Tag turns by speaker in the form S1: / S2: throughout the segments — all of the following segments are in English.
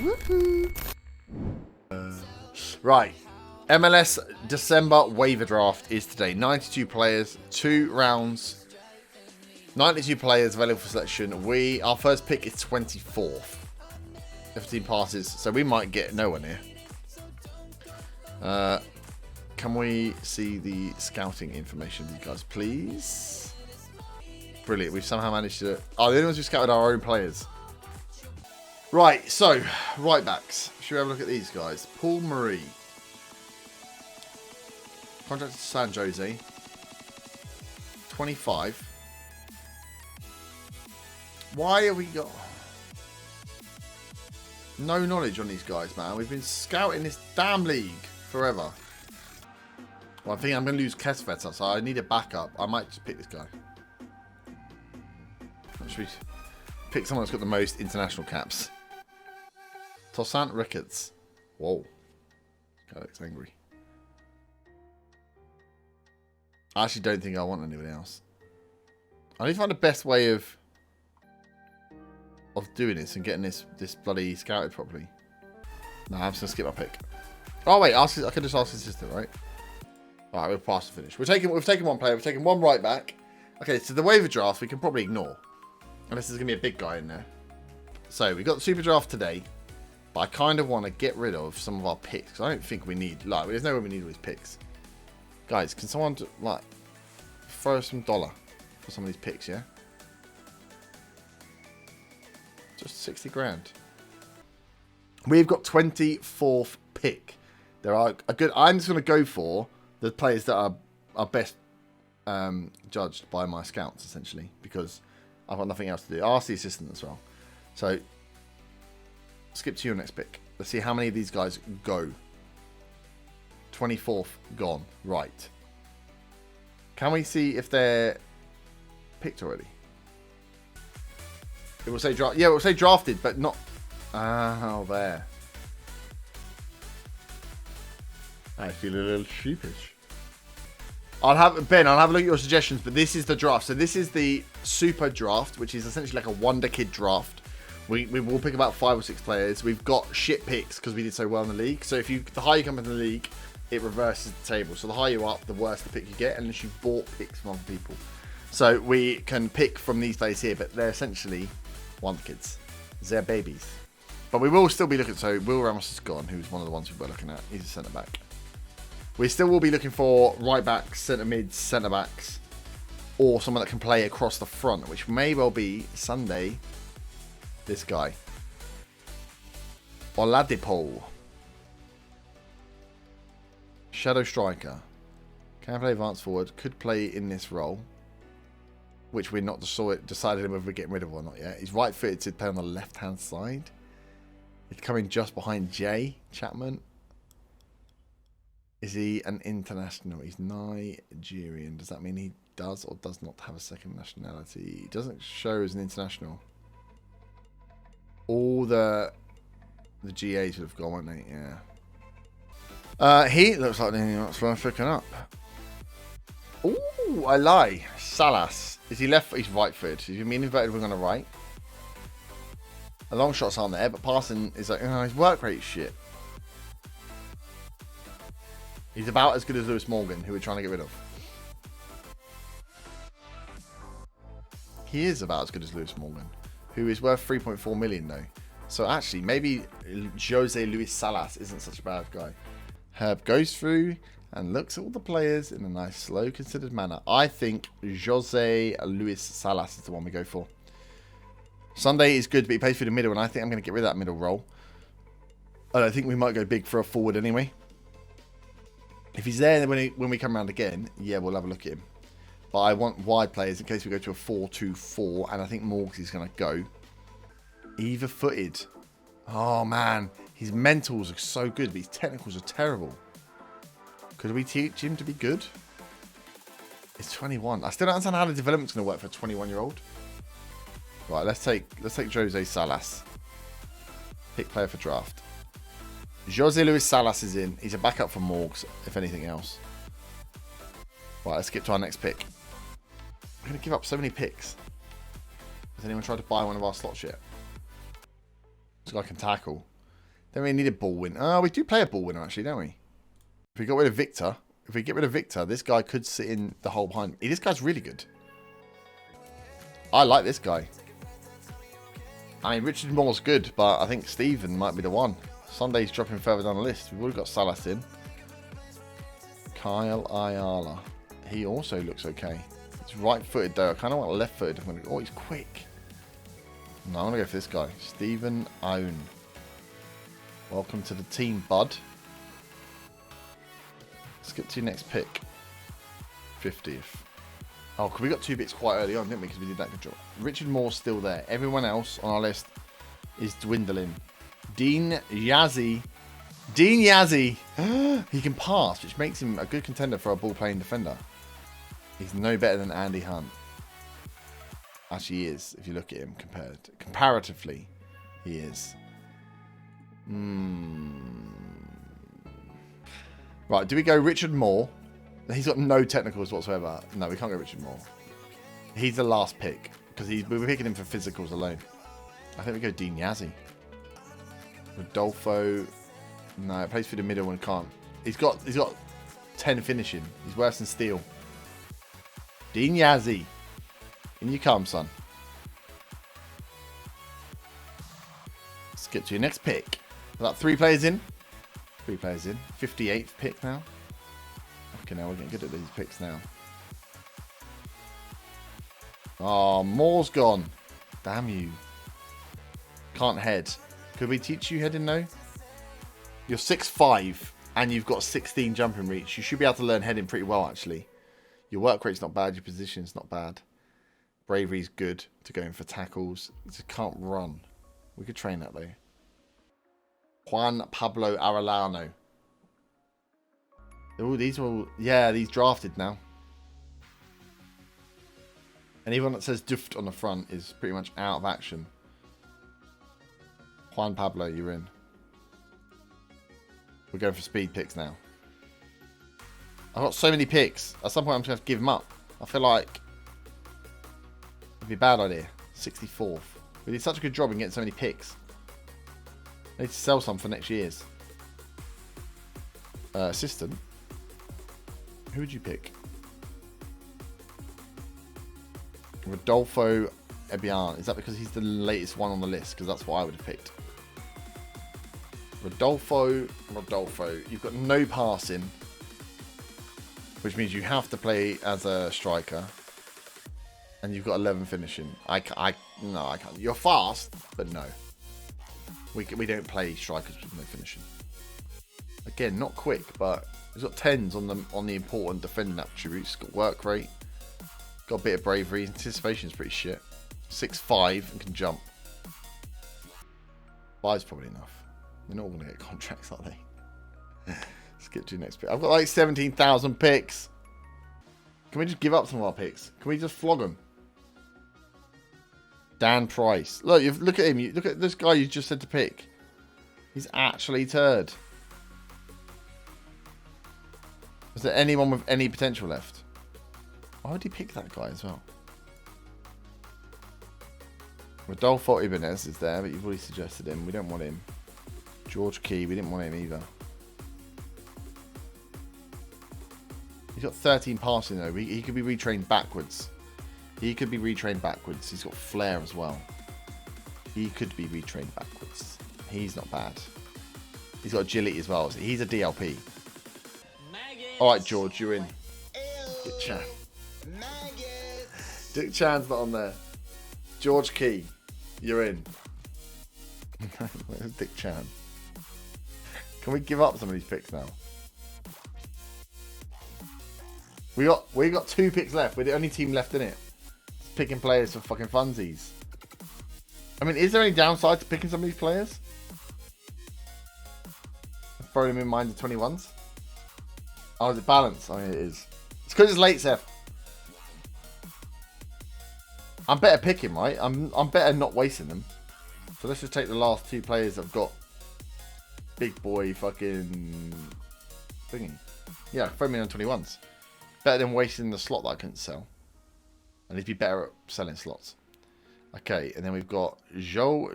S1: Woohoo! Right. MLS December waiver draft is today. 92 players, 2 rounds. 92 players available for selection. Our first pick is 24th. 15 passes, so we might get no one here. Can we see the scouting information, you guys, please? Brilliant. We've somehow managed to... Oh, the only ones who scouted our own players. Right, so, right backs. Should we have a look at these guys? Paul Marie. Contracted to San Jose. 25. Why have we got... No knowledge on these guys, man. We've been scouting this damn league forever. Well, I think I'm going to lose Kesveta, so I need a backup. I might just pick this guy. Should we pick someone that's got the most international caps? Toussaint Ricketts. Whoa. Guy looks angry. I actually don't think I want anybody else. I need to find the best way of doing this and getting this bloody scouted properly. No, I'm just going to skip my pick. Oh, wait. I can just ask his assistant, right? Alright, we'll pass the finish. We've taken one player. We've taken one right back. Okay, so the waiver draft we can probably ignore. Unless there's going to be a big guy in there. So, we got the super draft today. But I kind of want to get rid of some of our picks. I don't think we need... Like, there's no way we need all these picks. Guys, can someone, like, throw some dollar for some of these picks, yeah? Just 60 grand. We've got 24th pick. There are a good... I'm just going to go for the players that are best judged by my scouts, essentially. Because I've got nothing else to do. I'll ask the assistant as well. So, skip to your next pick. Let's see how many of these guys go. 24th gone. Right. Can we see if they're picked already? It will say draft. Yeah, it will say drafted, but not. Oh, there. I feel a little sheepish. I'll have a look at your suggestions, but this is the draft. So this is the super draft, which is essentially like a wonder kid draft. We will pick about 5 or 6 players. We've got shit picks because we did so well in the league. So the higher you come in the league, it reverses the table. So the higher you up, the worse the pick you get, unless you bought picks from other people. So we can pick from these players here, but they're essentially wonder kids. They're babies. But we will still be looking. So Will Ramos is gone, who's one of the ones we were looking at. He's a centre back. We still will be looking for right backs, centre mids, centre backs, or someone that can play across the front, which may well be Sunday. This guy. Oladipo. Shadow striker. Can play advanced forward. Could play in this role. Which we're not decided whether we're getting rid of or not yet. He's right footed to play on the left hand side. He's coming just behind Jay Chapman. Is he an international? He's Nigerian. Does that mean he does or does not have a second nationality? He doesn't show as an international. All the GAs would have gone, won't they? Yeah. He looks like that's worth picking up. Ooh, I lie. Salas. Is he left foot? He's right footed. Is he mean inverted wing on the right? The long shots aren't there, but passing is like, oh, his work rate's shit. He's about as good as Lewis Morgan, who we're trying to get rid of. He is about as good as Lewis Morgan, who is worth 3.4 million though. So actually, maybe Jose Luis Salas isn't such a bad guy. Herb goes through and looks at all the players in a nice, slow, considered manner. I think Jose Luis Salas is the one we go for. Sunday is good, but he plays through the middle, and I think I'm going to get rid of that middle role. I think we might go big for a forward anyway. If he's there when we come around again, yeah, we'll have a look at him. But I want wide players in case we go to a 4-2-4, and I think Morgs is going to go. Either-footed. Oh, man. His mentals are so good, but his technicals are terrible. Could we teach him to be good? It's 21. I still don't understand how the development's going to work for a 21-year-old. Right, let's take Jose Salas. Pick player for draft. Jose Luis Salas is in. He's a backup for Morgs, if anything else. Right, let's skip to our next pick. We're going to give up so many picks. Has anyone tried to buy one of our slots yet? This guy can tackle. Then we need a ball win. Oh, we do play a ball winner, actually, don't we? If we got rid of Victor, this guy could sit in the hole behind. This guy's really good. I like this guy. I mean, Richard Moore's good, but I think Steven might be the one. Sunday's dropping further down the list. We've already got Salas in. Kyle Ayala. He also looks okay. He's right-footed, though. I kind of want left-footed. Oh, he's quick. No, I'm going to go for this guy. Stephen Owen. Welcome to the team, bud. Let's get to your next pick. 50th. Oh, we got 2 bits quite early on, didn't we? Because we did that good job. Richard Moore's still there. Everyone else on our list is dwindling. Dean Yazzie. Dean Yazzie. He can pass, which makes him a good contender for a ball-playing defender. He's no better than Andy Hunt. Actually, he is, if you look at him comparatively. He is. Right, do we go Richard Moore? He's got no technicals whatsoever. No, we can't go Richard Moore. He's the last pick because we're picking him for physicals alone. I think we go Dean Yazzie. Rodolfo. No, plays through the middle and can't. He's got 10 finishing. He's worse than Steele. Dean Yazzie. In you come, son. Let's get to your next pick. About 3 players in. 3 players in. 58th pick now. Okay, now we're getting good at these picks now. Oh, Moore's gone. Damn you. Can't head. Could we teach you heading though? You're 6'5" and you've got 16 jumping reach. You should be able to learn heading pretty well, actually. Your work rate's not bad. Your position's not bad. Bravery's good to go in for tackles. You just can't run. We could train that though. Juan Pablo Arellano. Oh, these are all... Yeah, these drafted now. Anyone that says Duft on the front is pretty much out of action. Juan Pablo, you're in. We're going for speed picks now. I've got so many picks. At some point, I'm just going to have to give them up. I feel like it'd be a bad idea. 64th. We did such a good job in getting so many picks. I need to sell some for next year's. Assistant. Who would you pick? Rodolfo Ebian. Is that because he's the latest one on the list? Because that's what I would have picked. Rodolfo. You've got no passing. Which means you have to play as a striker. And you've got 11 finishing. No, I can't. You're fast, but no. We don't play strikers with no finishing. Again, not quick, but he's got 10s on the important defending attributes. Got work rate. Got a bit of bravery. Anticipation's pretty shit. 6'5" and can jump. 5's probably enough. They're not all going to get contracts, are they? Let's get to your next pick. I've got like 17,000 picks. Can we just give up some of our picks? Can we just flog them? Dan Price. Look at him. Look at this guy you just said to pick. He's actually turd. Is there anyone with any potential left? Why would he pick that guy as well? Rodolfo Ibanez is there, but you've already suggested him. We don't want him. George Key, we didn't want him either. He's got 13 passing though. He could be retrained backwards. He's got flair as well. He could be retrained backwards. He's not bad. He's got agility as well. He's a DLP. Alright, George, you're in. Dick Chan. Dick Chan's not on there. George Key, you're in. Where's Dick Chan? Can we give up some of these picks now? We got 2 picks left. We're the only team left in it. Picking players for fucking funsies. I mean, is there any downside to picking some of these players? Throw them in mind the 21s. Oh, is it balanced? I mean, it is. It's because it's late, Seth. I'm better picking, right? I'm better not wasting them. So let's just take the last 2 players I've got. Big boy fucking thingy. Yeah, throw me on 21s. Better than wasting the slot that I couldn't sell. And he'd be better at selling slots. Okay, and then we've got Joao.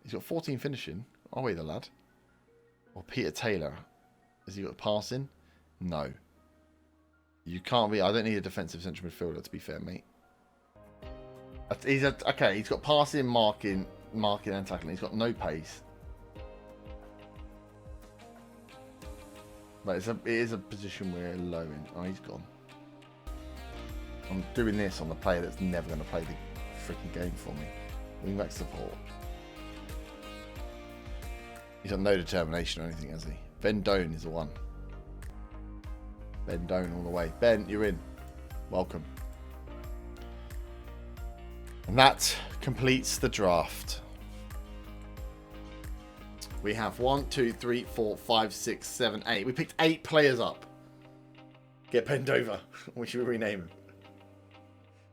S1: He's got 14 finishing. Are we the lad? Or Peter Taylor? Has he got passing? No. You can't be. I don't need a defensive central midfielder, to be fair, mate. Okay, he's got passing, marking and tackling. He's got no pace. But it is a position we're low in. Oh, he's gone. I'm doing this on the player that's never going to play the freaking game for me. Wingback support. He's got no determination or anything, has he? Ben Doan is the one. Ben Doan all the way. Ben, you're in. Welcome. And that completes the draft. We have 1, 2, 3, 4, 5, 6, 7, 8. We picked 8 players up. Get Ben Dover. We should rename him.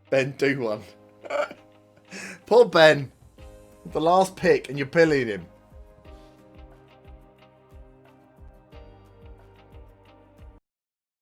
S1: Ben Do One. Poor Ben. The last pick and you're pillying him.